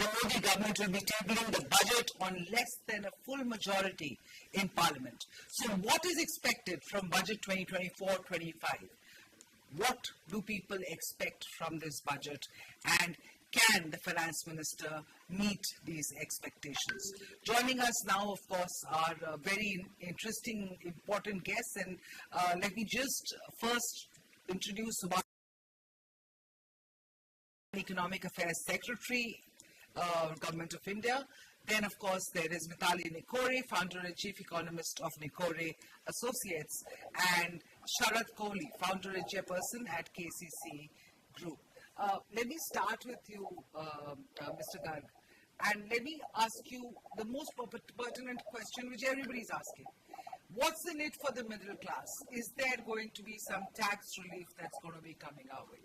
the Modi government will be tabling the budget on less than a full majority in Parliament. So what is expected from Budget 2024-25? What do people expect from this budget, and can the Finance Minister meet these expectations? Joining us now, of course, are very interesting, important guests, and let me just first introduce Subhash, Economic Affairs Secretary, Government of India. Then, of course, there is Mitali Nikore, founder and chief economist of Nikore Associates, and Sharad, Kohli, founder and chairperson at KCC Group. Let me start with you, Mr. Garg, and let me ask you the most pertinent question which everybody is asking. What's in it for the middle class? Is there going to be some tax relief that's going to be coming our way?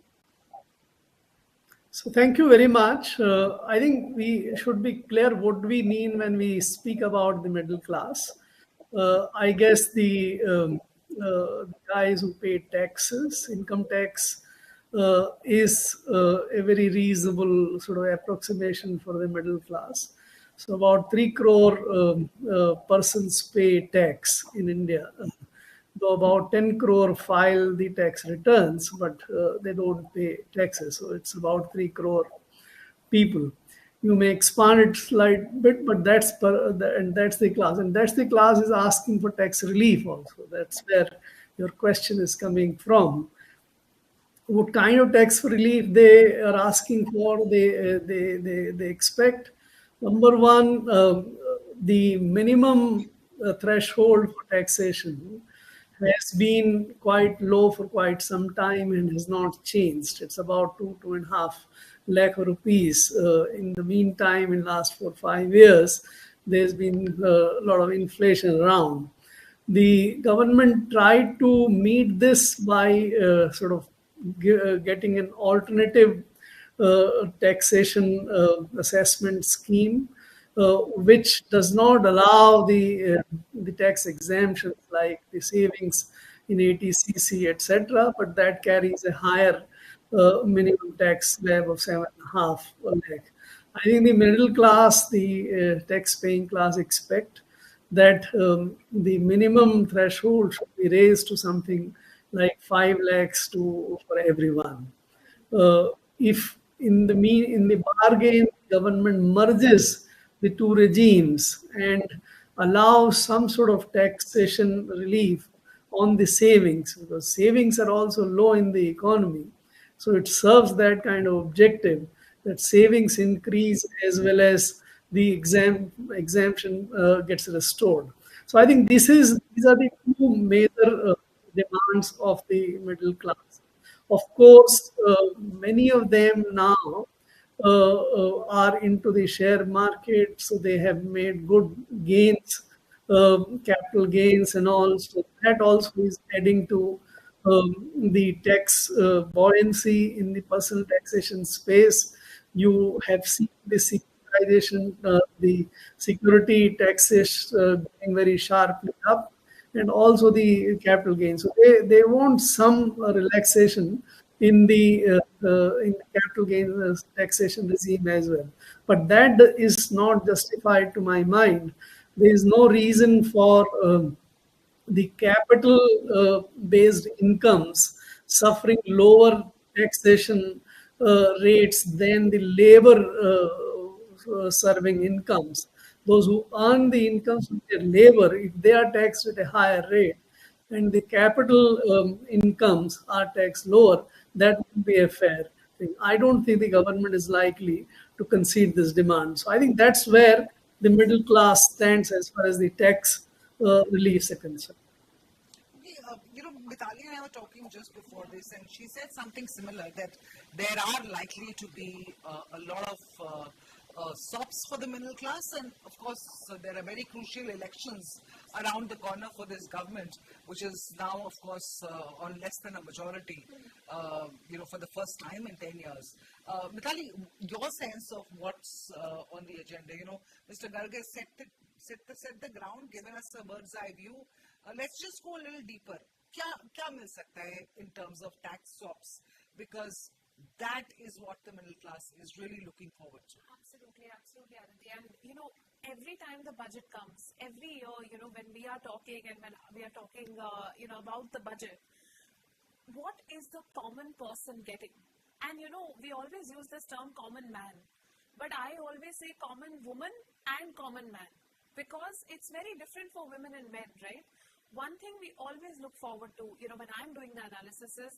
So thank you very much. I think we should be clear what we mean when we speak about the middle class. I guess the guys who pay taxes, income tax, is a very reasonable sort of approximation for the middle class. So about 3 crore persons pay tax in India. Though about 10 crore file the tax returns, but they don't pay taxes. So it's about 3 crore people. You may expand it slight bit, but that's the class. And that's the class is asking for tax relief also. That's where your question is coming from. What kind of tax relief they are asking for, they expect. Number one, the minimum threshold for taxation has been quite low for quite some time and has not changed. It's about 2.5 lakh rupees. In the meantime, in the last 4 or 5 years, there's been a lot of inflation around. The government tried to meet this by sort of getting an alternative taxation assessment scheme, which does not allow the tax exemptions like the savings in ATCC, etc., but that carries a higher minimum tax slab of 7.5 lakh. I think the middle class, the tax-paying class, expect that the minimum threshold should be raised to something like 5 lakhs for everyone. If in the bargain, government merges the two regimes and allow some sort of taxation relief on the savings, because savings are also low in the economy. So it serves that kind of objective, that savings increase as well as the exemption gets restored. So I think these are the two major demands of the middle class. Of course, many of them now are into the share market, so they have made good gains, capital gains and all. So that also is adding to the tax buoyancy in the personal taxation space. You have seen the securitization, the security taxes going very sharply up, and also the capital gains. So they want some relaxation in the capital gains taxation regime as well. But that is not justified to my mind. There is no reason for the capital based incomes suffering lower taxation rates than the labor serving incomes. Those who earn the incomes from their labor, if they are taxed at a higher rate and the capital incomes are taxed lower, that would be a fair thing. I don't think the government is likely to concede this demand. So I think that's where the middle class stands as far as the tax reliefs are concerned. Mitali and I were talking just before this, and she said something similar, that there are likely to be a lot of SOPs for the middle class, and of course there are very crucial elections around the corner for this government, which is now of course on less than a majority, for the first time in 10 years. Mitali, your sense of what's on the agenda? Mr. Garg has set the ground, given us a bird's eye view. Let's just go a little deeper. क्या मिल सकता है in terms of tax swaps? Because That is what the middle class is really looking forward to. Absolutely, absolutely, Aditi. And every time the budget comes, every year, when we are talking and when we are talking, about the budget, what is the common person getting? And we always use this term common man, but I always say common woman and common man, because it's very different for women and men, right? One thing we always look forward to, when I'm doing the analysis is,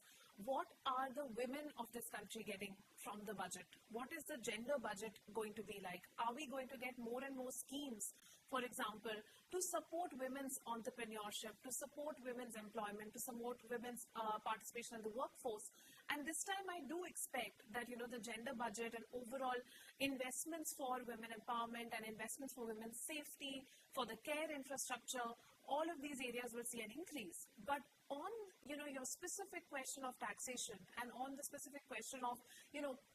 what are the women of this country getting from the budget? What is the gender budget going to be like? Are we going to get more and more schemes, for example, to support women's entrepreneurship, to support women's employment, to support women's participation in the workforce? And this time I do expect that, the gender budget and overall investments for women empowerment and investments for women's safety, for the care infrastructure, all of these areas will see an increase. But on, your specific question of taxation and on the specific question of,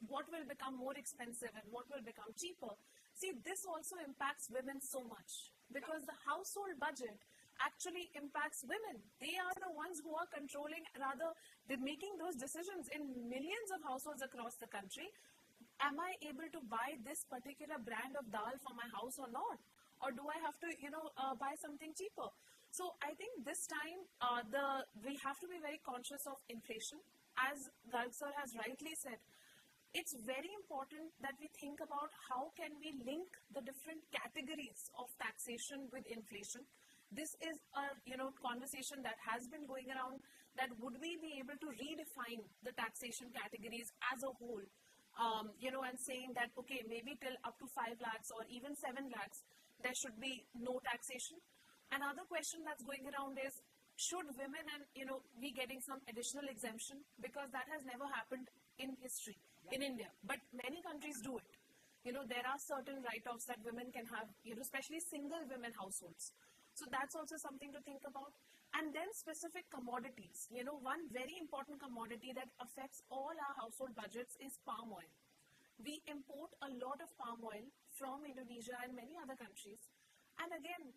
what will become more expensive and what will become cheaper, see, this also impacts women so much, because the household budget actually impacts women. They are the ones who are controlling, rather, they're making those decisions in millions of households across the country. Am I able to buy this particular brand of dal for my house or not? Or do I have to, buy something cheaper? So I think this time, we have to be very conscious of inflation. As Garg sir has rightly said, it's very important that we think about how can we link the different categories of taxation with inflation. This is a conversation that has been going around, that would we be able to redefine the taxation categories as a whole, and saying that, okay, maybe till up to 5 lakhs or even 7 lakhs, there should be no taxation. Another question that's going around is, should women and, be getting some additional exemption? Because that has never happened in history in India, but many countries do it. There are certain write-offs that women can have, especially single women households. So that's also something to think about. And then specific commodities. One very important commodity that affects all our household budgets is palm oil. We import a lot of palm oil from Indonesia and many other countries. And again,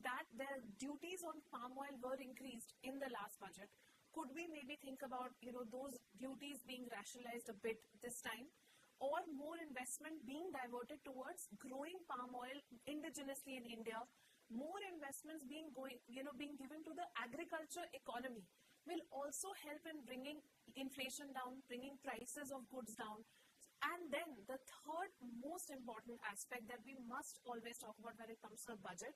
that their duties on palm oil were increased in the last budget. Could we maybe think about, those duties being rationalized a bit this time? Or more investment being diverted towards growing palm oil indigenously in India? More investments being given to the agriculture economy will also help in bringing inflation down, bringing prices of goods down. And then the third most important aspect that we must always talk about when it comes to a budget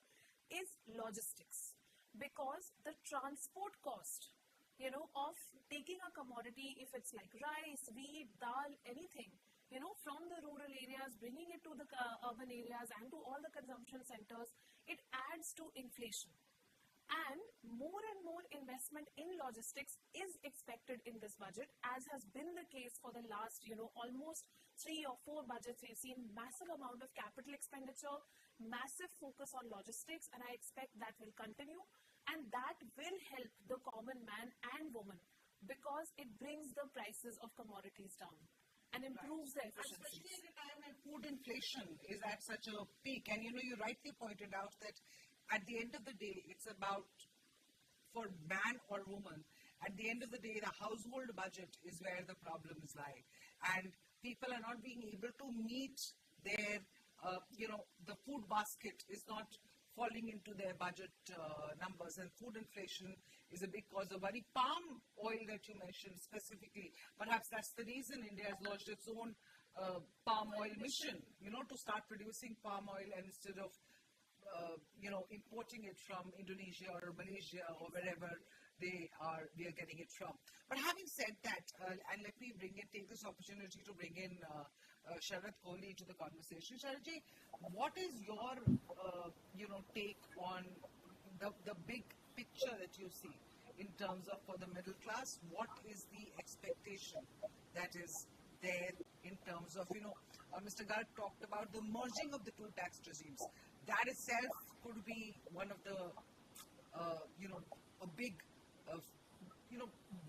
is logistics. Because the transport cost, of taking a commodity, if it's like rice, wheat, dal, anything, from the rural areas, bringing it to the urban areas and to all the consumption centers, it adds to inflation. And more investment in logistics is expected in this budget, as has been the case for the last, almost 3 or 4 budgets. We've seen massive amount of capital expenditure, massive focus on logistics, and I expect that will continue. And that will help the common man and woman, because it brings the prices of commodities down and improves their efficiency. Especially at a time when food inflation is at such a peak. And you rightly pointed out that at the end of the day, it's about, for man or woman, at the end of the day, the household budget is where the problems lie. And people are not being able to meet their, the food basket is not falling into their budget numbers, and food inflation is a big cause of worry. Palm oil that you mentioned specifically, perhaps that's the reason India has launched its own palm oil mission, to start producing palm oil instead of importing it from Indonesia or Malaysia or wherever we are getting it from. But having said that, and let me take this opportunity to bring in Sharad Kohli to the conversation. Sharadji, what is your take on the big picture that you see in terms of, for the middle class? What is the expectation that is there in terms of, Mr. Garg talked about the merging of the two tax regimes. That itself could be one of the, a big,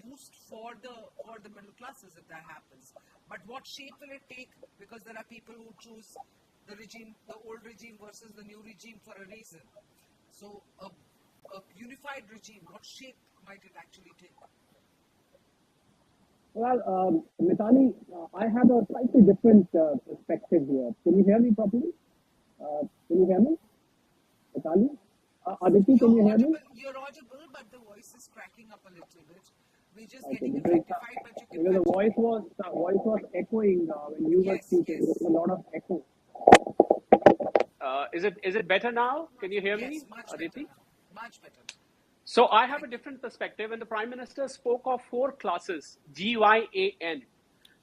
boost for the middle classes if that happens. But what shape will it take? Because there are people who choose the regime, the old regime versus the new regime for a reason. So a unified regime, what shape might it actually take? Well, Mitali, I have a slightly different perspective here. Can you hear me properly? Can you hear me, Mitali? Aditi, can you hear me? You're audible, but the voice is cracking up a little bit. We're just Okay, getting it because rectified, but you can because the continue. voice was echoing when you were Yes, speaking. There yes. was a lot of echo. Is it better now? Can you hear Yes, me, much better Aditi? now. Much better. So I have a different perspective. When the Prime Minister spoke of four classes, GYAN,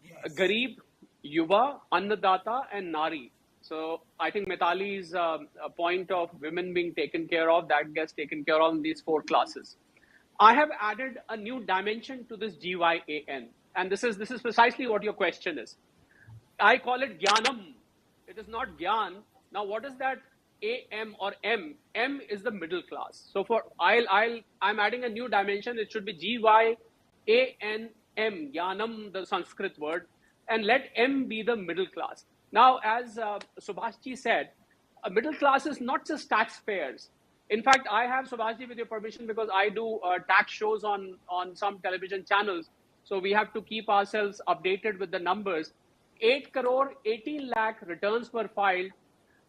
Yes. Garib, Yuva, Annadata, and Nari. So I think Mitali's a point of women being taken care of, that gets taken care of in these four classes. I have added a new dimension to this GYAN, and this is precisely what your question is. I call it Gyanam. It is not Gyan. Now, what is that AM or M? M is the middle class. So for I'm adding a new dimension. It should be GYANM, Gyanam, the Sanskrit word, and let M be the middle class. Now, as Subhash ji said, a middle class is not just taxpayers. In fact, I have, Subhash, with your permission, because I do tax shows on some television channels. So we have to keep ourselves updated with the numbers. 8 crore 18 lakh returns were filed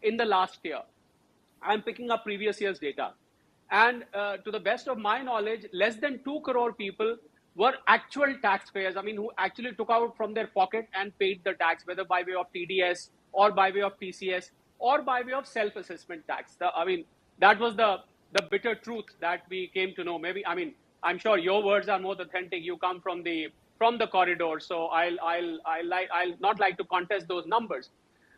in the last year. I'm picking up previous year's data. And to the best of my knowledge, less than 2 crore people were actual taxpayers. I mean, who actually took out from their pocket and paid the tax, whether by way of TDS or by way of TCS or by way of self-assessment tax. That was the bitter truth that we came to know. Maybe, I'm sure your words are more authentic. You come from the corridor, so I'll not like to contest those numbers.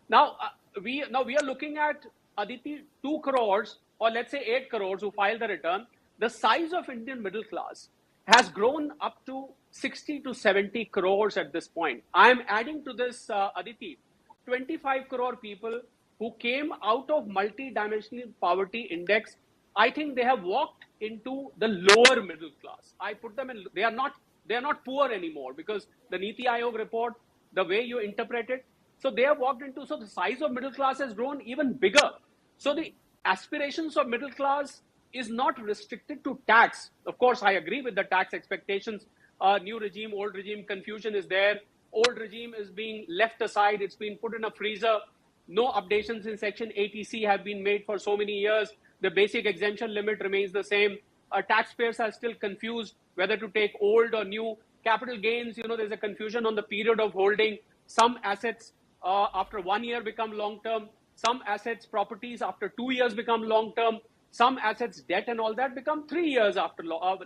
Now, we are looking at, Aditi, 2 crores, or let's say 8 crores who filed the return. The size of Indian middle class has grown up to 60 to 70 crores at this point. I am adding to this, Aditi, 25 crore people who came out of multi-dimensional poverty index. I think they have walked into the lower middle class. I put them in, they are not poor anymore, because the Niti Aayog report, the way you interpret it, so they have walked into, so the size of middle class has grown even bigger. So the aspirations of middle class is not restricted to tax. Of course, I agree with the tax expectations. New regime, old regime confusion is there. Old regime is being left aside. It's been put in a freezer. No updations in Section 80C have been made for so many years. The basic exemption limit remains the same. Taxpayers are still confused whether to take old or new. Capital gains, there's a confusion on the period of holding. Some assets after 1 year become long term. Some assets, properties after 2 years become long term. Some assets, debt and all that become 3 years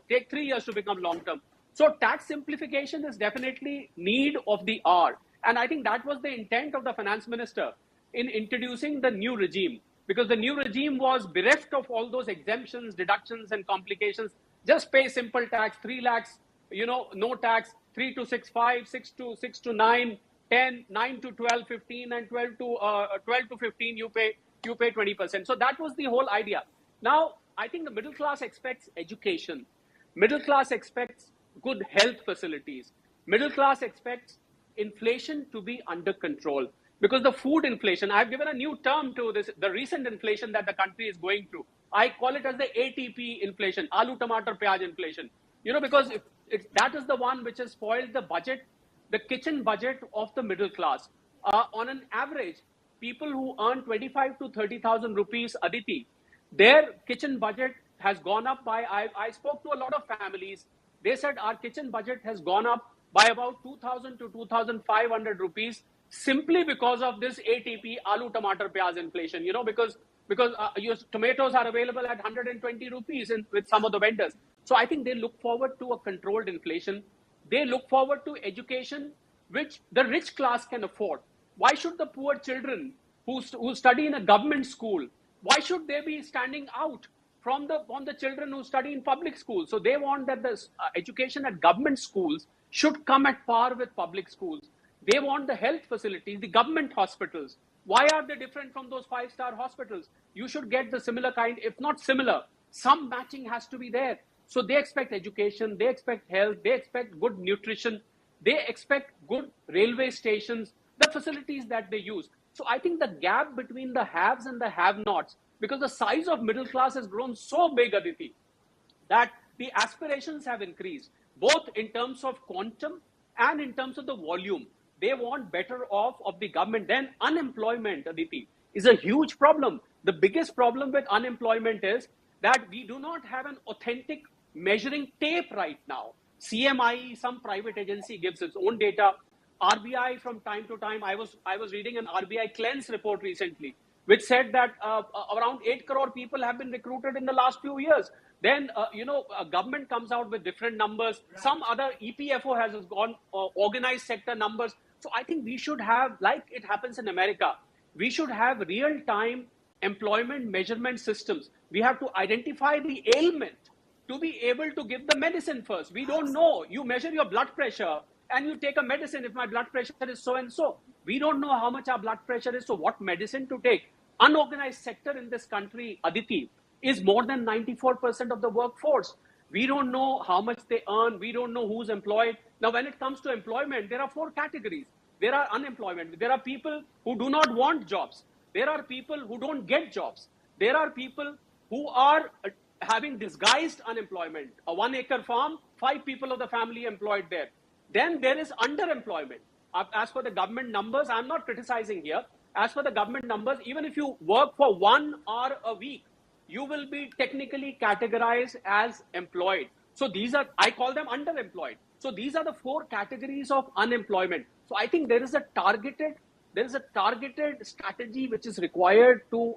take 3 years to become long term. So tax simplification is definitely need of the hour. And I think that was the intent of the finance minister in introducing the new regime, because the new regime was bereft of all those exemptions, deductions, and complications. Just pay simple tax, 3 lakhs, no tax, 3 to 6, 5, 6 to 9, 10, 9 to 12, 15, and 12 to 15, you pay 20%. So that was the whole idea. Now, I think the middle class expects education. Middle class expects good health facilities. Middle class expects inflation to be under control, because the food inflation, I've given a new term to this, the recent inflation that the country is going through. I call it as the ATP inflation, aloo tomato pyaj inflation. Because that is the one which has spoiled the budget, the kitchen budget of the middle class. On an average, people who earn 25 to 30,000 rupees, Aditi, their kitchen budget has gone up by, I spoke to a lot of families. They said our kitchen budget has gone up by about 2,000 to 2,500 rupees, simply because of this ATP, aloo tomato pyaz inflation, because your tomatoes are available at 120 rupees with some of the vendors. So I think they look forward to a controlled inflation. They look forward to education, which the rich class can afford. Why should the poor children who study in a government school, why should they be standing out from the children who study in public schools? So they want that the education at government schools should come at par with public schools. They want the health facilities, the government hospitals. Why are they different from those 5-star hospitals? You should get the similar kind, if not similar. Some matching has to be there. So they expect education, they expect health, they expect good nutrition, they expect good railway stations, the facilities that they use. So I think the gap between the haves and the have-nots, because the size of middle class has grown so big, Aditi, that the aspirations have increased, both in terms of quantum and in terms of the volume. They want better off of the government. Then unemployment, Aditi, is a huge problem. The biggest problem with unemployment is that we do not have an authentic measuring tape right now. CMI, some private agency, gives its own data. RBI from time to time, I was reading an RBI cleanse report recently, which said that around 8 crore people have been recruited in the last few years. Then, government comes out with different numbers. Right. Some other EPFO has gone organized sector numbers. So I think we should have, like it happens in America, we should have real-time employment measurement systems. We have to identify the ailment to be able to give the medicine first. We don't know. You measure your blood pressure and you take a medicine. If my blood pressure is so and so, we don't know how much our blood pressure is, so what medicine to take. Unorganized sector in this country, Aditi, is more than 94% of the workforce. We don't know how much they earn. We don't know who's employed. Now, when it comes to employment, there are 4 categories. There are unemployment. There are people who do not want jobs. There are people who don't get jobs. There are people who are having disguised unemployment. A 1-acre farm, 5 people of the family employed there. Then there is underemployment. As per the government numbers, I'm not criticizing here. As per the government numbers, even if you work for 1 hour a week, you will be technically categorized as employed. So these are, I call them underemployed. So these are the 4 categories of unemployment. So I think there is a targeted strategy which is required to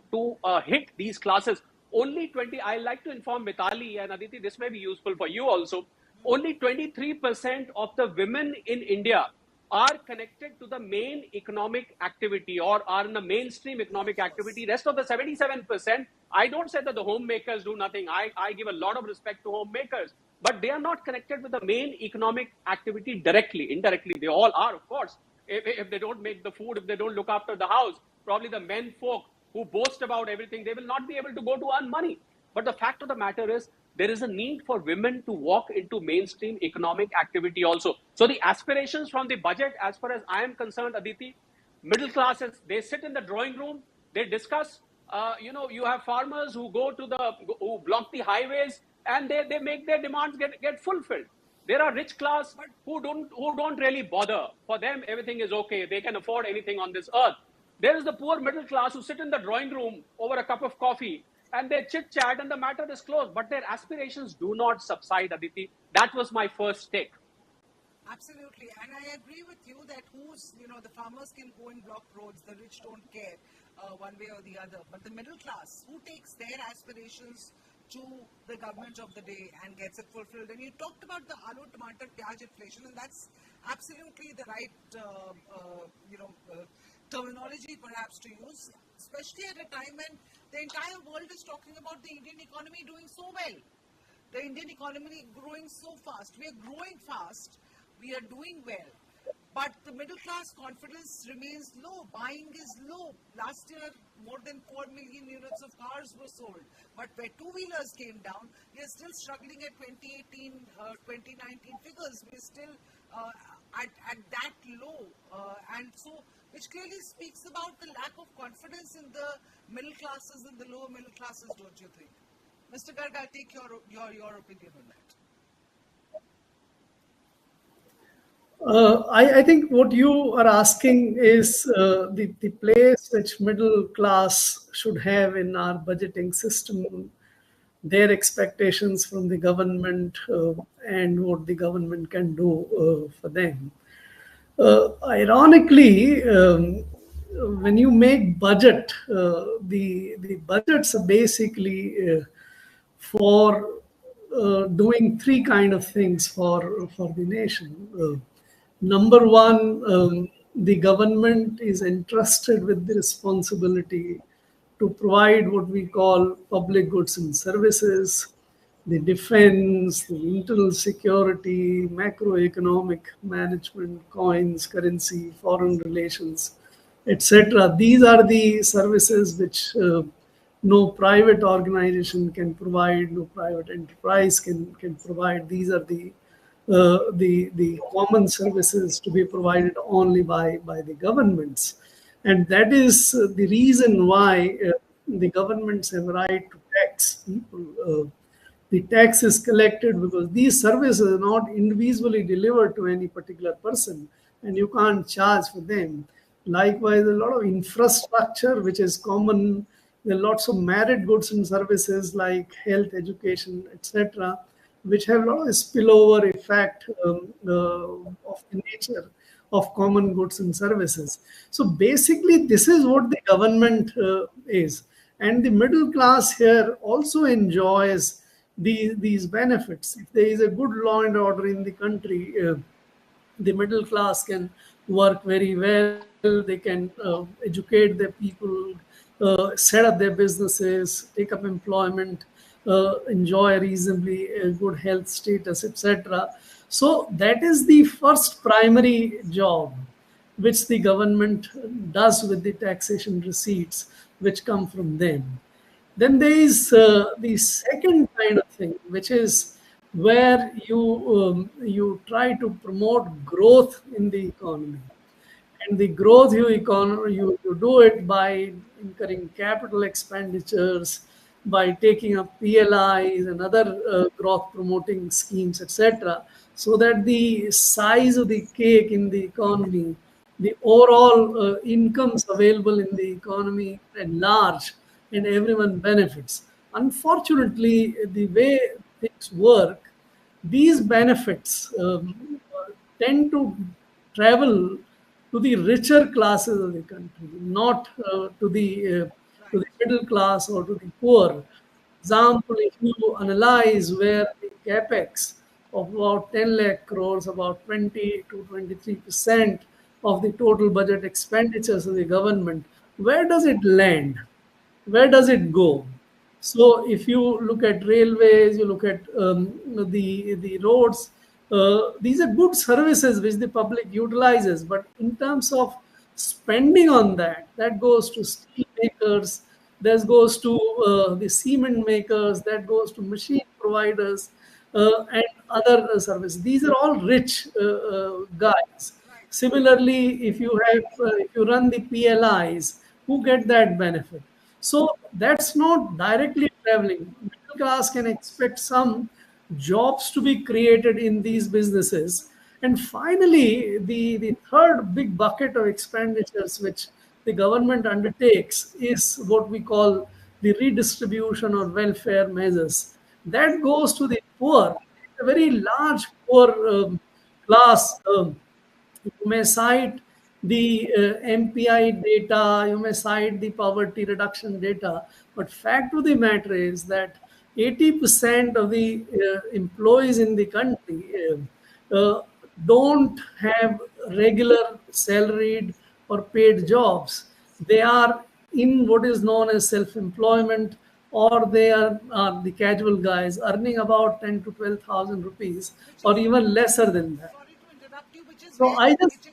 hit these classes. Only 20, I like to inform Mitali and Aditi, this may be useful for you also. Only 23% of the women in India are connected to the main economic activity or are in the mainstream economic activity. Rest of the 77%, I don't say that the homemakers do nothing. I give a lot of respect to homemakers, but they are not connected with the main economic activity directly. Indirectly, they all are, of course. If they don't make the food, if they don't look after the house, probably the men folk who boast about everything, they will not be able to go to earn money. But the fact of the matter is, there is a need for women to walk into mainstream economic activity also. So the aspirations from the budget, as far as I am concerned, Aditi, middle classes, they sit in the drawing room, they discuss, you have farmers who who block the highways and they make their demands get fulfilled. There are rich class who don't really bother. For them, everything is okay. They can afford anything on this earth. There is the poor middle class who sit in the drawing room over a cup of coffee and they chit-chat and the matter is closed. But their aspirations do not subside, Aditi. That was my first take. Absolutely. And I agree with you that the farmers can go and block roads, the rich don't care one way or the other. But the middle class, who takes their aspirations to the government of the day and gets it fulfilled? And you talked about the aloo, tomato, pyaj inflation, and that's absolutely the right, terminology perhaps to use, especially at a time when the entire world is talking about the Indian economy doing so well. The Indian economy growing so fast. We are growing fast. We are doing well. But the middle class confidence remains low. Buying is low. Last year, more than 4 million units of cars were sold. But where two-wheelers came down, we are still struggling at 2018, 2019 figures. We are still at that low. And so, which clearly speaks about the lack of confidence in the middle classes and the lower middle classes, don't you think? Mr. Garg, I'll take your opinion on that. I think what you are asking is the place which middle class should have in our budgeting system, their expectations from the government and what the government can do for them. Ironically, when you make budget, the budgets are basically for doing 3 kind of things for the nation. Number one, the government is entrusted with the responsibility to provide what we call public goods and services, the defense, the internal security, macroeconomic management, coins, currency, foreign relations, etc. These are the services which no private organization can provide, no private enterprise can provide. These are the common services to be provided only by the governments. And that is the reason why the governments have right to tax people. the tax is collected, because these services are not individually delivered to any particular person and you can't charge for them. Likewise, a lot of infrastructure which is common. There are lots of merit goods and services like health, education, etc., which have a lot of spillover effect of the nature of common goods and services. So basically, this is what the government is. And the middle class here also enjoys these benefits. If there is a good law and order in the country, the middle class can work very well. They can educate their people, set up their businesses, take up employment, enjoy reasonably good health status, etc. So that is the first primary job which the government does with the taxation receipts which come from them. Then there is the second kind of thing, which is where you try to promote growth in the economy. And the growth you do it by incurring capital expenditures, by taking up PLIs and other growth promoting schemes, etc., so that the size of the cake in the economy, the overall incomes available in the economy at large, and everyone benefits. Unfortunately, the way things work, these benefits tend to travel to the richer classes of the country, not to the middle class or to the poor. Example, if you analyze where the capex of about 10 lakh crores, about 20 to 23% of the total budget expenditures of the government, where does it land? Where does it go? So if you look at railways, you look at the roads, these are good services which the public utilizes. But in terms of spending on that, that goes to steel makers, that goes to the cement makers, that goes to machine providers, and other services. These are all rich guys. Similarly, if you run the PLIs, who get that benefit? So that's not directly traveling. Middle class can expect some jobs to be created in these businesses. And finally, the third big bucket of expenditures which the government undertakes is what we call the redistribution or welfare measures. That goes to the poor, a very large poor class. You may cite the MPI data, you may cite the poverty reduction data, but fact of the matter is that 80% of the employees in the country don't have regular salaried or paid jobs. They are in what is known as self-employment, or they are the casual guys earning about 10 to 12,000 rupees, or even lesser than that. Sorry to interrupt you, So I just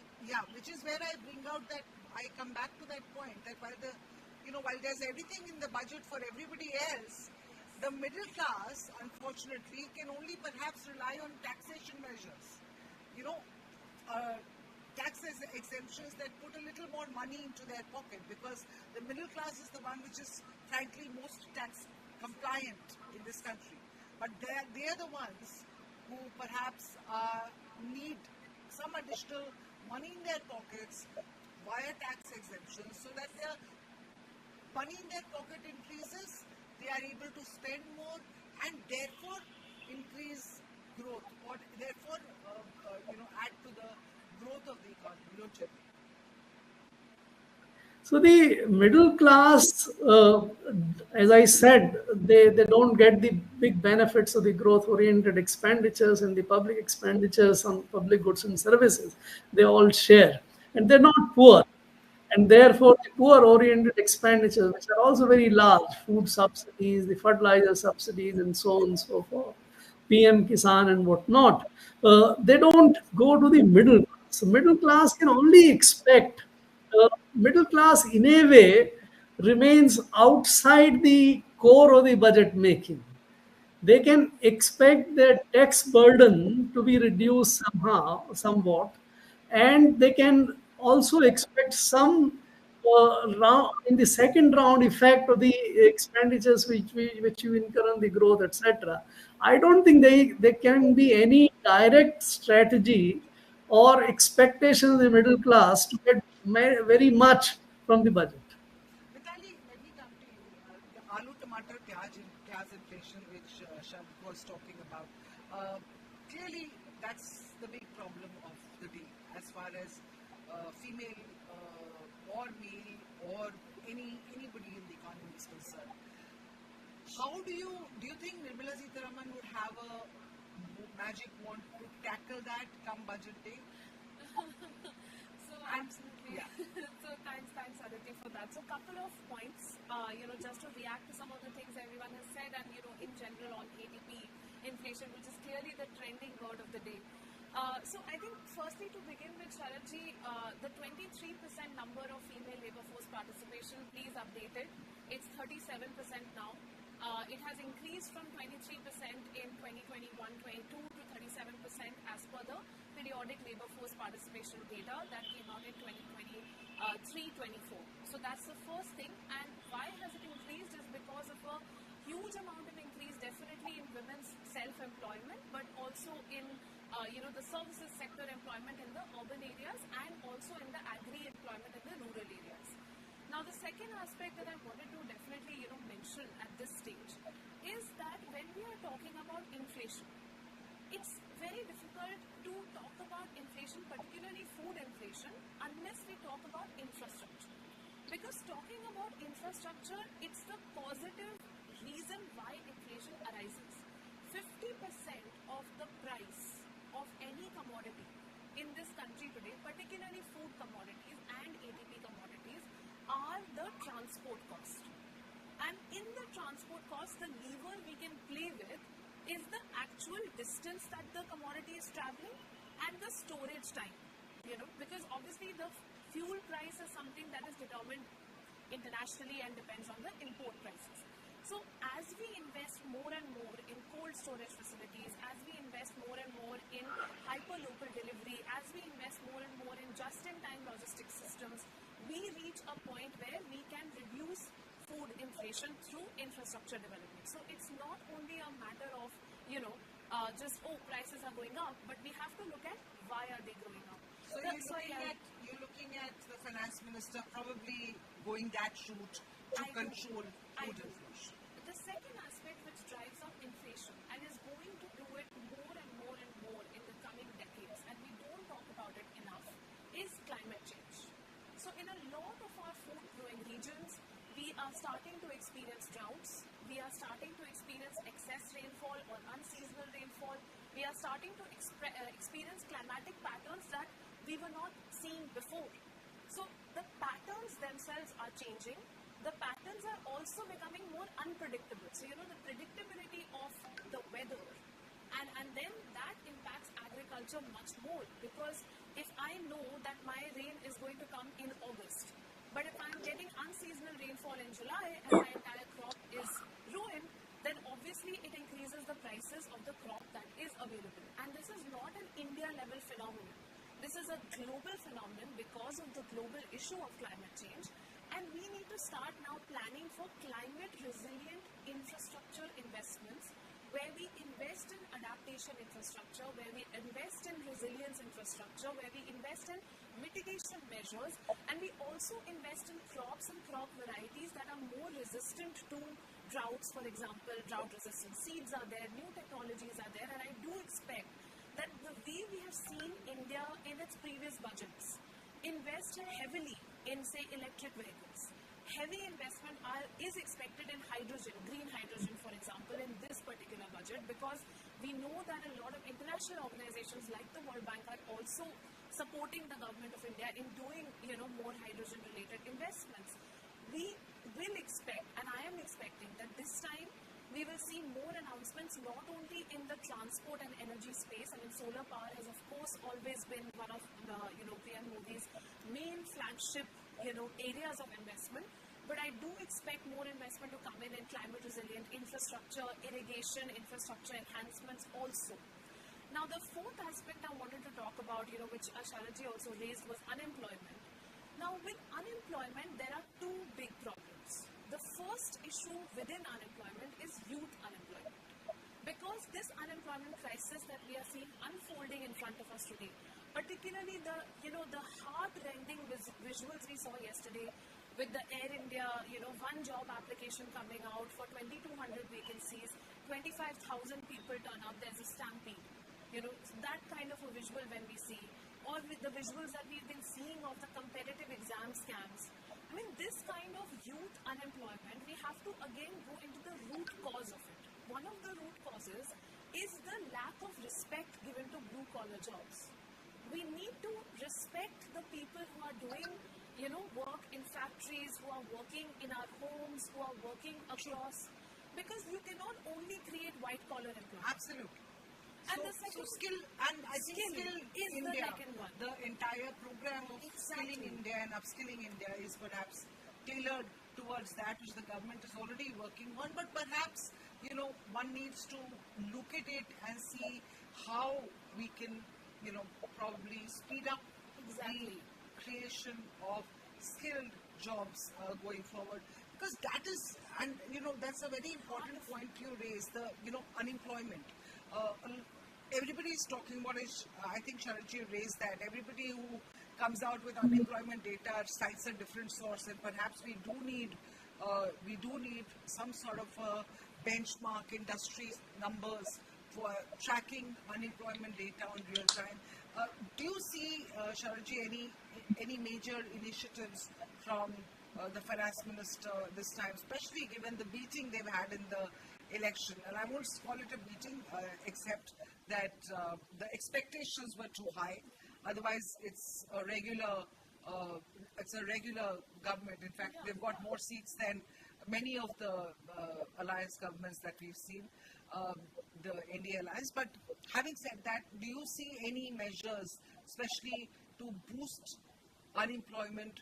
which is where I bring out that I come back to that point that while there's everything in the budget for everybody else, the middle class, unfortunately, can only perhaps rely on taxation measures. Tax exemptions that put a little more money into their pocket, because the middle class is the one which is frankly most tax compliant in this country. But they are the ones who perhaps need some additional money in their pockets via tax exemptions, so that their money in their pocket increases, they are able to spend more and therefore increase growth, or therefore add to the growth of the economy, don't you? So the middle class, as I said, they don't get the big benefits of the growth-oriented expenditures and the public expenditures on public goods and services. They all share, and they're not poor. And therefore, the poor-oriented expenditures, which are also very large, food subsidies, the fertilizer subsidies, and so on and so forth, PM Kisan and whatnot, they don't go to the middle class. So middle class can only expect middle class in a way remains outside the core of the budget making. They can expect their tax burden to be reduced somewhat, and they can also expect some in the second round effect of the expenditures which you incur on the growth, etc. I don't think there can be any direct strategy or expectation of the middle class to get very much from the budget. Mitali, let me come to you. The aloo, tomato, pyaz inflation, which Sharad was talking about. Clearly, that's the big problem of the day as far as female or male or anybody in the economy is concerned. How do you think Nirmala Sitharaman would have a magic wand to tackle that come budget day? So absolutely. Yeah. So thanks Aditi for that. So couple of points, just to react to some of the things everyone has said, and in general on ADP inflation, which is clearly the trending word of the day. So I think firstly to begin with, Sharadji, the 23% number of female labour force participation, please update it. It's 37% now. It has increased from 23% in 2021-22 to 37% as per the periodic labour force participation data that came out in 2023-24. So that's the first thing. And why has it increased is because of a huge amount of increase definitely in women's self-employment, but also in the services sector employment in the urban areas and also in the agri employment in the rural areas. Now, the second aspect that I wanted to definitely, mention at this stage is that when we are talking about inflation, it's very difficult to talk about inflation, particularly food inflation, unless we talk about infrastructure. Because talking about infrastructure, it's the positive reason why inflation arises. 50% of the price of any commodity in this country today, particularly food commodities and ADP commodities, are the transport cost. And in the transport cost, the lever we can play with is the actual distance that the commodity is traveling and the storage time. Because obviously the fuel price is something that is determined internationally and depends on the import prices. So as we invest more and more in cold storage facilities, as we invest more and more in hyper-local delivery, as we invest more and more in just-in-time logistics systems, we reach a point where we can reduce food inflation through infrastructure development. So it's not only a matter of, prices are going up, but we have to look at why are they going up. So you're looking at the finance minister probably going that route to control food inflation. The second aspect which drives up inflation and is going to do it more and more and more in the coming decades, and we don't talk about it enough, is climate change. So in a lot of our food growing regions, we are starting to experience droughts, we are starting to experience excess rainfall or unseasonal rainfall, we are starting to experience climatic patterns that we were not seeing before. So the patterns themselves are changing. The patterns are also becoming more unpredictable. So, the predictability of the weather and then that impacts agriculture much more, because if I know that my rain is going to come in August, but if I'm getting unseasonal rainfall in July and my entire crop is ruined, then obviously it increases the prices of the crop that is available. And this is not an India level phenomenon. This is a global phenomenon because of the global issue of climate change. And we need to start now planning for climate resilient infrastructure investments, where we invest in adaptation infrastructure, where we invest in resilience infrastructure, where we invest in mitigation measures, and we also invest in crops and crop varieties that are more resistant to droughts. For example, drought resistant seeds are there, new technologies are there, and I do expect that the way we have seen India in its previous budgets invest heavily in, say, electric vehicles. Heavy investment is expected in hydrogen, green hydrogen, for example, in this particular budget, because we know that a lot of international organizations like the World Bank are also supporting the government of India in doing, more hydrogen-related investments. We will expect, and I am expecting, that this time we will see more announcements not only in the transport and energy space. I mean, solar power has, of course, always been one of PM Modi's main flagship, areas of investment. But I do expect more investment to come in climate resilient infrastructure, irrigation, infrastructure enhancements also. Now, the fourth aspect I wanted to talk about, which Sharadji also raised, was unemployment. Now, with unemployment, there are two big problems. The first issue within unemployment is youth unemployment. Because this unemployment crisis that we are seeing unfolding in front of us today, particularly the heart-rending visuals we saw yesterday with the Air India, one job application coming out for 2,200 vacancies, 25,000 people turn up, there's a stampede. That kind of a visual when we see, or with the visuals that we've been seeing of the competitive exam scams. I mean, this kind of youth unemployment, we have to again go into the root cause of it. One of the root causes is the lack of respect given to blue-collar jobs. We need to respect the people who are doing, work in factories, who are working in our homes, who are working across, because you cannot only create white-collar employment. Absolutely. And So, the second skill, and I think skill is the India, second one. the entire program of Exactly. skilling India and upskilling India is perhaps tailored towards that which the government is already working on, but perhaps, one needs to look at it and see how we can, probably speed up Exactly. the creation of skilled jobs going forward. Because that is, and that's a very important point you raised, the, unemployment. Everybody is talking about it. I think Sharadji raised that. Everybody who comes out with unemployment data cites a different source, and perhaps we do need some sort of benchmark industry numbers for tracking unemployment data on real time. Do you see, Sharadji, any major initiatives from the finance minister this time, especially given the beating they've had in the election? And I won't call it a beating, except that the expectations were too high. Otherwise, it's a regular government. In fact, they've got more seats than many of the alliance governments that we've seen, the NDA alliance. But having said that, do you see any measures, especially to boost employment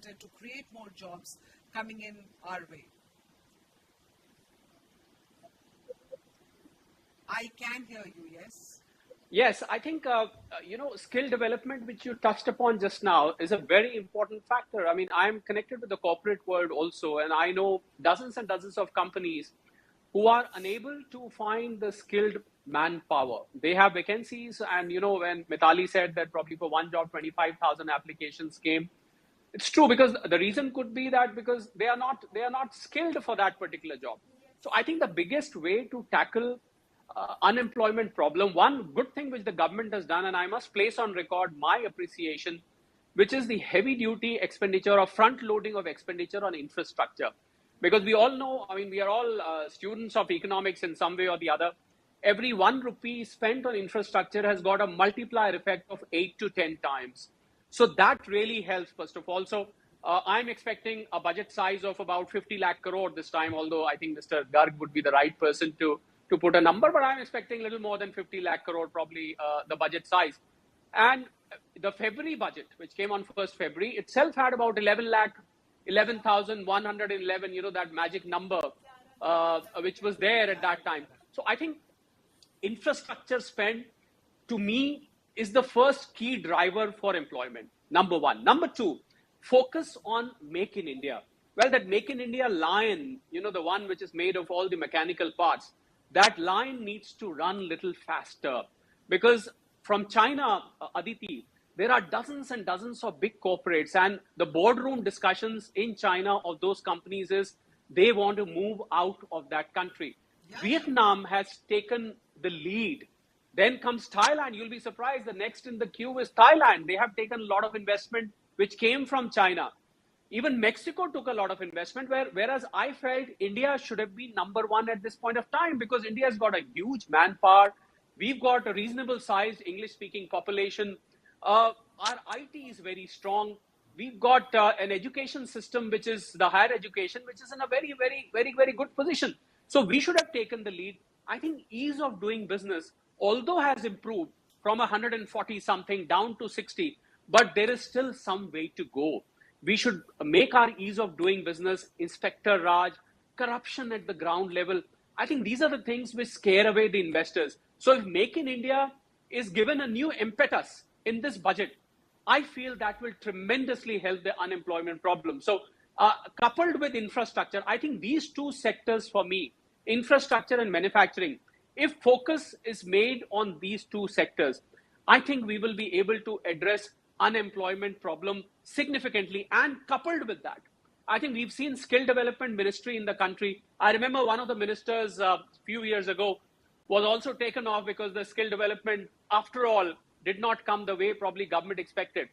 and to create more jobs coming in our way? I can hear you, yes. Yes, I think, skill development, which you touched upon just now, is a very important factor. I mean, I'm connected with the corporate world also, and I know dozens and dozens of companies who are unable to find the skilled manpower. They have vacancies, and, when Mitali said that probably for one job, 25,000 applications came, it's true, because the reason could be that because they are not skilled for that particular job. So I think the biggest way to tackle unemployment problem, one good thing which the government has done, and I must place on record my appreciation, which is the heavy duty expenditure or front loading of expenditure on infrastructure. Because we all know, I mean, we are all students of economics in some way or the other. Every 1 rupee spent on infrastructure has got a multiplier effect of 8 to 10 times. So that really helps, first of all. So I'm expecting a budget size of about 50 lakh crore this time, although I think Mr. Garg would be the right person to put a number, but I'm expecting a little more than 50 lakh crore, probably the budget size. And the February budget, which came on 1st February, itself had about 11,111, that magic number, which was there at that time. So I think infrastructure spend, to me, is the first key driver for employment, number one. Number two, focus on Make in India. Well, that Make in India line, the one which is made of all the mechanical parts, that line needs to run little faster, because from China, Aditi, there are dozens and dozens of big corporates, and the boardroom discussions in China of those companies is they want to move out of that country. Yeah. Vietnam has taken the lead. Then comes Thailand. You'll be surprised. The next in the queue is Thailand. They have taken a lot of investment which came from China. Even Mexico took a lot of investment, whereas I felt India should have been number one at this point of time, because India has got a huge manpower. We've got a reasonable sized English-speaking population. Our IT is very strong. We've got an education system, which is the higher education, which is in a very, very, very, very good position. So we should have taken the lead. I think ease of doing business, although has improved from 140 something down to 60, but there is still some way to go. We should make our ease of doing business, Inspector Raj, corruption at the ground level. I think these are the things which scare away the investors. So if Make in India is given a new impetus in this budget, I feel that will tremendously help the unemployment problem. So, coupled with infrastructure, I think these two sectors for me, infrastructure and manufacturing, if focus is made on these two sectors, I think we will be able to address unemployment problem significantly. And coupled with that, I think we've seen skill development ministry in the country. I remember one of the ministers a few years ago was also taken off because the skill development, after all, did not come the way probably government expected.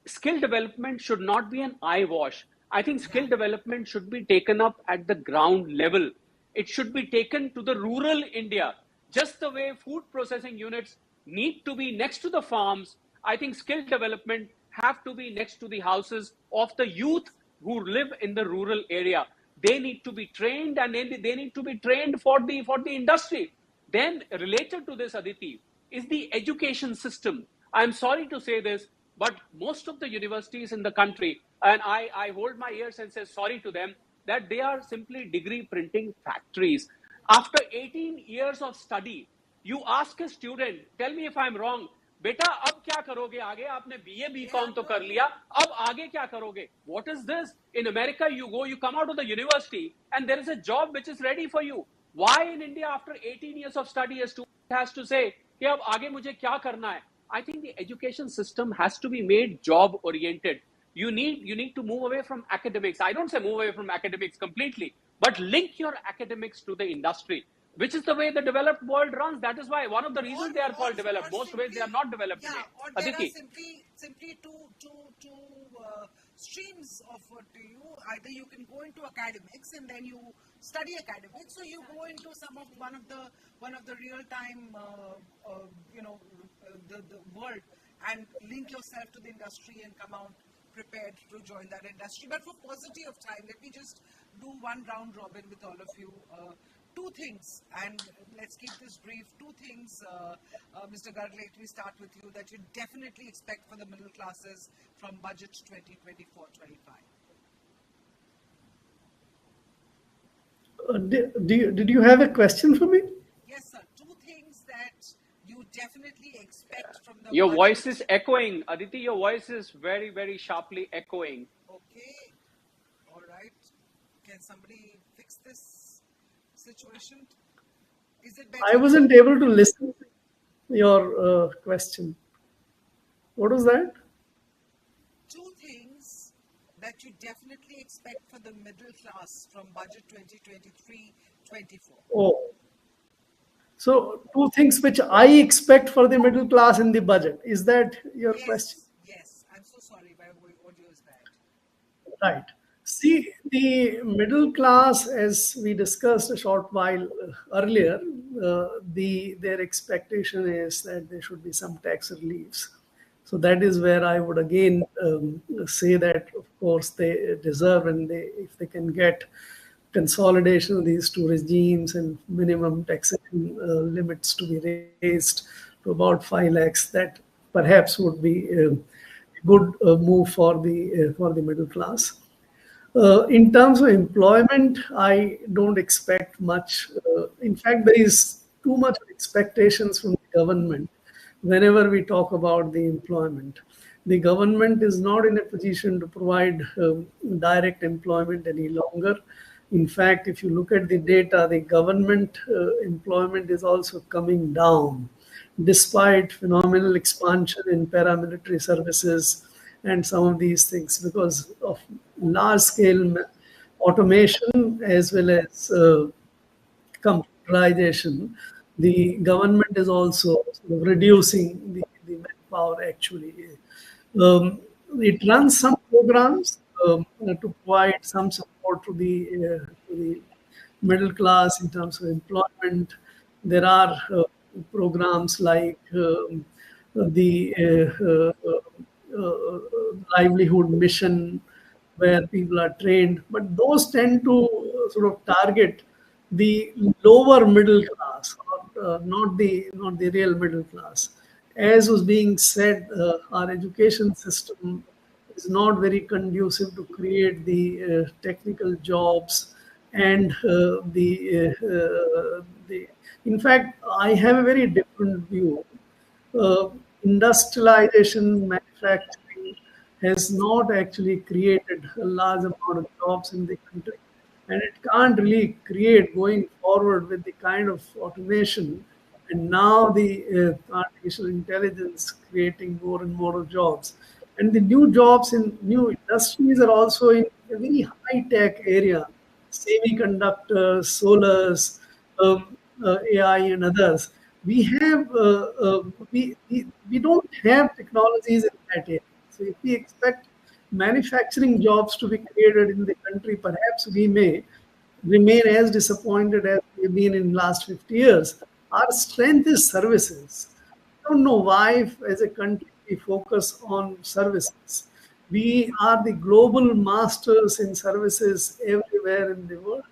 Skill development should not be an eye wash. I think skill development should be taken up at the ground level. It should be taken to the rural India. Just the way food processing units need to be next to the farms, I think skill development have to be next to the houses of the youth who live in the rural area. They need to be trained, and they need to be trained for the industry. Then related to this, Aditi, is the education system. I'm sorry to say this, but most of the universities in the country, and I hold my ears and say sorry to them, that they are simply degree printing factories. After 18 years of study, you ask a student, tell me if I'm wrong, बेटा अब क्या करोगे आगे, आपने BA BCom तो कर लिया, अब आगे क्या करोगे? What is this? In America, you come out of the university and there is a job which is ready for you. Why in India, after 18 years of study, a student has to say कि अब आगे मुझे क्या करना है? I think the education system has to be made job oriented. You need to move away from academics. I don't say move away from academics completely, but link your academics to the industry, which is the way the developed world runs. That is why one of the reasons they are called developed. Most ways they are not developed today. Or there are simply two streams offered to you. Either you can go into academics and then you study academics, or you go into one of the real time the world and link yourself to the industry and come out prepared to join that industry. But for paucity of time, let me just do one round robin with all of you. Two things, and let's keep this brief. Two things, Mr. Garg, let me start with you, that you definitely expect for the middle classes from budget 2024-25. Did you have a question for me? Yes, sir. Two things that you definitely expect from the Your budget. voice is echoing, Aditi. Your voice is very, very sharply echoing. Okay. All right. Can somebody fix this situation? Is it better? I wasn't able to listen to your question. What was that? Two things that you definitely expect for the middle class from budget 2023-24. Oh. So, two things which I expect for the middle class in the budget. Is that your question? Yes. I'm so sorry. My audio is bad. Right. See, the middle class, as we discussed a short while earlier, their expectation is that there should be some tax reliefs. So that is where I would again say that, of course, they deserve, and if they can get consolidation of these two regimes and minimum taxation limits to be raised to about 5 lakhs, that perhaps would be a good move for the middle class. In terms of employment, I don't expect much. In fact, there is too much expectations from the government whenever we talk about the employment. The government is not in a position to provide direct employment any longer. In fact, if you look at the data, the government employment is also coming down, despite phenomenal expansion in paramilitary services and some of these things, because of large-scale automation as well as computerization. The government is also sort of reducing the manpower actually. It runs some programs to provide some support to the middle class in terms of employment. There are programs like the livelihood mission, where people are trained, but those tend to sort of target the lower middle class, or not the real middle class. As was being said, our education system is not very conducive to create the technical jobs and in fact, I have a very different view. Industrialization, manufacturing, has not actually created a large amount of jobs in the country. And it can't really create going forward with the kind of automation and now the artificial intelligence creating more and more of jobs. And the new jobs in new industries are also in a very high tech area, semiconductors, solars, AI, and others. We have we don't have technologies in that area. So if we expect manufacturing jobs to be created in the country, perhaps we may remain as disappointed as we've been in last 50 years. Our strength is services. I don't know why, as a country, we focus on services. We are the global masters in services everywhere in the world.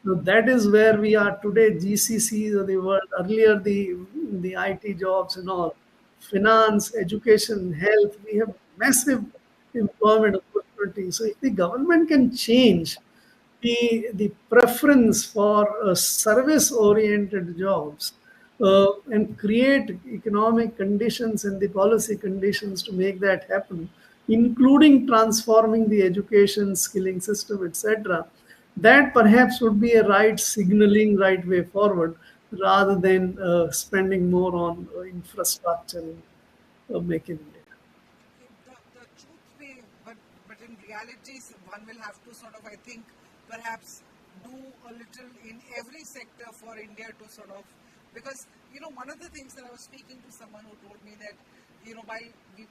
So that is where we are today, GCCs of the world. Earlier, the IT jobs and all, finance, education, health, we have massive employment opportunities. So if the government can change the preference for service-oriented jobs and create economic conditions and the policy conditions to make that happen, including transforming the education, skilling system, etc., that perhaps would be a right signaling, right way forward, rather than spending more on infrastructure and making India. The truth may, but in reality, one will have to sort of, I think, perhaps do a little in every sector for India to sort of, because, one of the things that I was speaking to someone who told me that, while we've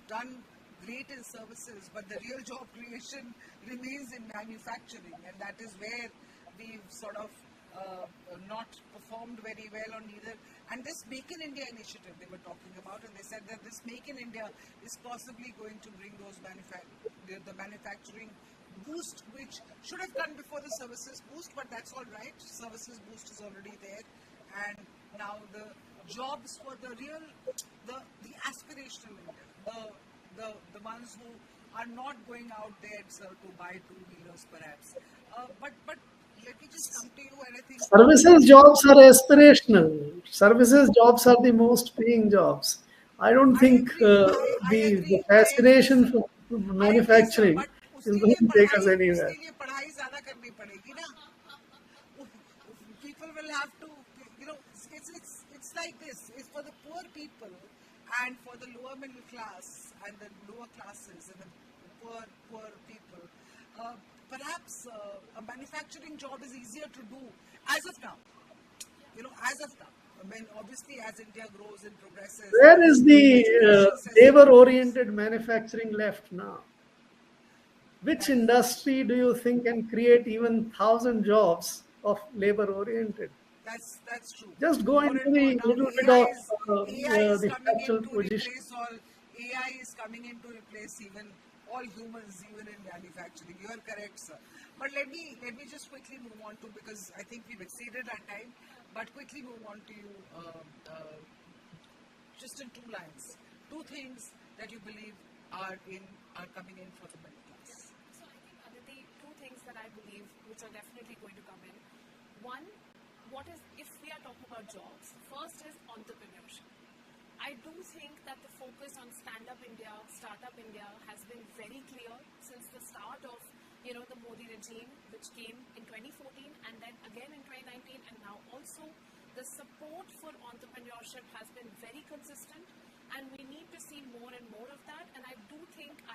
done great in services, but the real job creation remains in manufacturing, and that is where we've sort of not performed very well on either. And this Make in India initiative they were talking about, and they said that this Make in India is possibly going to bring those the manufacturing boost, which should have come before the services boost, but that's all right. Services boost is already there, and now the jobs for the real, the aspirational India, the ones who are not going out there to buy two-wheelers perhaps. But let me just come to you, and I think services jobs are aspirational. Services jobs are the most paying jobs. I don't think the fascination for I agree, sir, manufacturing but is उसके going लिए to take us पढ़ाई anywhere. उसके लिए पढ़ाई ज़्यादा करनी पड़ेगी ना. People will have to, it's like this. It's for the poor people and for the lower middle class and the lower classes and the poor people. Perhaps a manufacturing job is easier to do as of now. As of now. I mean, obviously, as India grows and progresses, Where is the education system labor-oriented manufacturing left now? Which that is, industry do you think can create even 1,000 jobs of labor-oriented? that's true. Just go More into and more the now, little bit of AI is the coming in factual to position. replace all. AI is coming in to replace even all humans, even in manufacturing. You are correct, sir. But let me just quickly move on to, because I think we've exceeded our time. But quickly move on to you, just in 2 lines. 2 things that you believe are coming in for the middle class. So I think, Aditi, 2 things that I believe which are definitely going to come in. One, if we are talking about jobs, first is entrepreneurship. I do think that the focus on stand-up India, startup India has been very clear since the start of the Modi regime, which came in 2014 and then again in 2019, and now also the support for entrepreneurship has been very consistent, and we need to see more and more of that. And I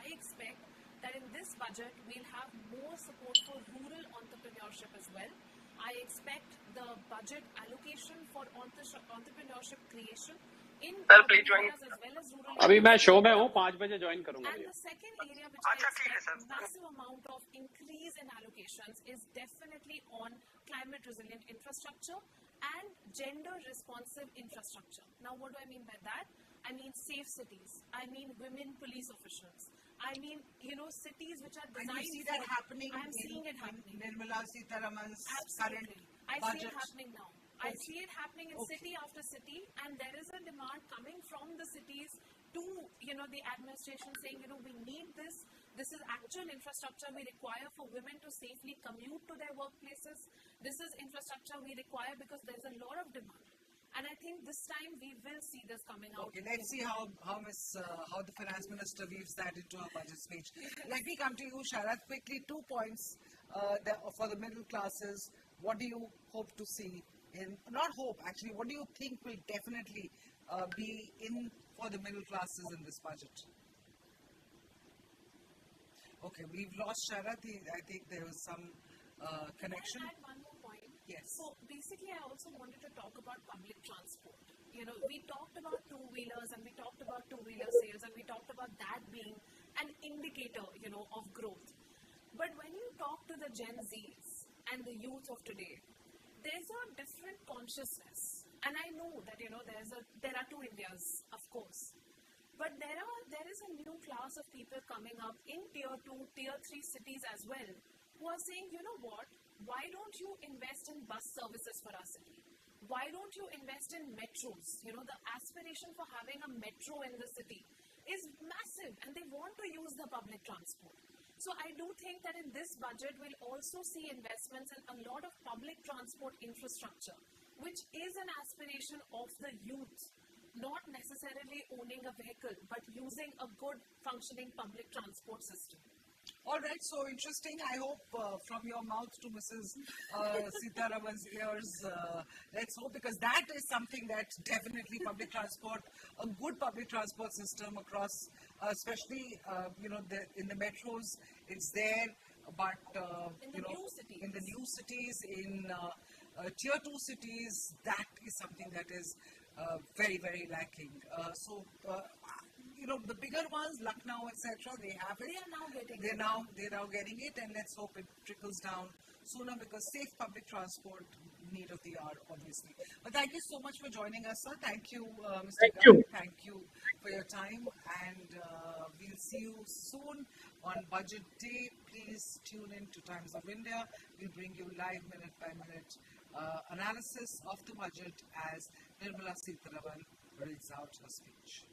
expect that in this budget we'll have more support for rural entrepreneurship as well. I expect the budget allocation for entrepreneurship creation in urban areas as well as rural areas. अभी मैं show में हूँ, 5 बजे join करूँगा. And the second area which I expect massive amount of increase in allocations is definitely on climate resilient infrastructure and gender responsive infrastructure. Now what do I mean by that? I mean safe cities. I mean women police officials. I mean, cities which are designed. And you see that happening. I'm seeing it happening. Nirmala Sitharaman's current I see it budget. happening now. I see it happening in city after city, and there is a demand coming from the cities to, the administration saying, we need this. This is actual infrastructure we require for women to safely commute to their workplaces. This is infrastructure we require because there is a lot of demand. And I think this time we will see this coming out. Okay, let's see how the finance minister weaves that into her budget speech. Let me come to you, Sharad. Quickly, 2 points for the middle classes. What do you hope to see not hope, actually, what do you think will definitely be in for the middle classes in this budget? Okay, we've lost Sharad. I think there was some connection. Can I add one more point? Yes. So basically, I also wanted to talk about public transport. We talked about two-wheelers and we talked about two-wheeler sales and we talked about that being an indicator, of growth. But when you talk to the Gen Zs and the youth of today, there's a different consciousness. And I know that, there are two Indias, of course. But there is a new class of people coming up in tier 2, tier 3 cities as well, who are saying, you know what, why don't you invest in bus services for our city? Why don't you invest in metros? The aspiration for having a metro in the city is massive and they want to use the public transport. So I do think that in this budget, we'll also see investments in a lot of public transport infrastructure, which is an aspiration of the youth. Not necessarily owning a vehicle, but using a good functioning public transport system. All right, so interesting. I hope from your mouth to Mrs. Sitharaman's ears, let's hope, because that is something that definitely public transport, a good public transport system across, especially, in the metros, it's there, but, in the new cities, in tier 2 cities, that is something that is very, very lacking. The bigger ones, Lucknow, etc., they have it. They are now getting They're now getting it, and let's hope it trickles down sooner, because safe public transport, need of the hour, obviously. But thank you so much for joining us, sir. Thank you, Mr. Thank Garg. you. Thank you for your time, and we'll see you soon on Budget Day. Please tune in to Times of India. We'll bring you live minute-by-minute analysis of the budget as Nirmala Sitharaman reads out her speech.